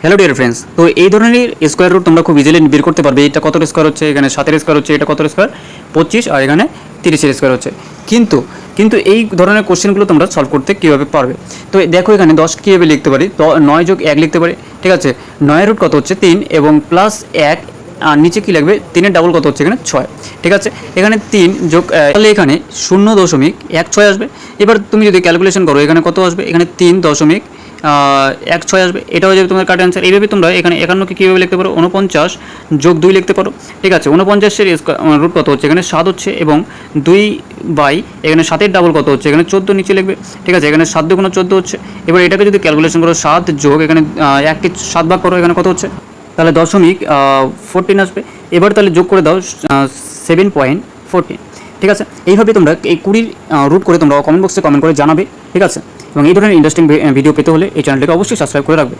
Hello dear friends, তো এই ধরনের স্কোয়ার রুট তোমরা খুব ইজিলি বের করতে পারবে। এটা কত স্কোয়ার হচ্ছে, এখানে 7 স্কোয়ার হচ্ছে, এটা কত স্কোয়ার 25, আর এখানে 30 স্কোয়ার হচ্ছে। কিন্তু কিন্তু এই ধরনের কোশ্চেনগুলো তোমরা সলভ করতে কীভাবে পারবে? তো দেখো এখানে 10 কীভাবে লিখতে পারি, তো 9 যোগ 1 লিখতে পারি। ঠিক আছে, 9 রুট কত হচ্ছে 3 এবং প্লাস 1, আর নিচে কী লাগবে, 3-এর ডাবল কত হচ্ছে এখানে 6। ঠিক আছে, এখানে 3 যোগ তাহলে এখানে 0.16 আসবে। এবার তুমি যদি ক্যালকুলেশন করো এখানে কত আসবে, এখানে 3.16 আসবে। এটা হয়ে যাবে তোমার কাট অ্যান্সার। এইভাবে তোমরা এখানে 51কে কীভাবে লিখতে পারো, 49 যোগ 2 লিখতে পারো। ঠিক আছে, 49-এর রুট কত হচ্ছে, এখানে 7 হচ্ছে এবং 2 বাই এখানে 7-এর ডাবল কত হচ্ছে, এখানে 14 নিচে লিখবে। ঠিক আছে, এখানে 7 2 14 হচ্ছে। এবার এটাকে যদি ক্যালকুলেশন করো 7 যোগ এখানে 1কে 7 ভাগ করো, এখানে কত হচ্ছে, তাহলে 0.14 আসবে। এবার তাহলে যোগ করে দাও 7.14। ঠিক আছে, এইভাবে তোমরা এই 20 রুট করে তোমরা কমেন্ট বক্সে কমেন্ট করে জানাবে। ঠিক আছে, এবং এই ধরনের ইন্টারেস্টিং ভিডিও পেতে হলে এই চ্যানেলটিকে অবশ্যই সাবস্ক্রাইব করে রাখবে।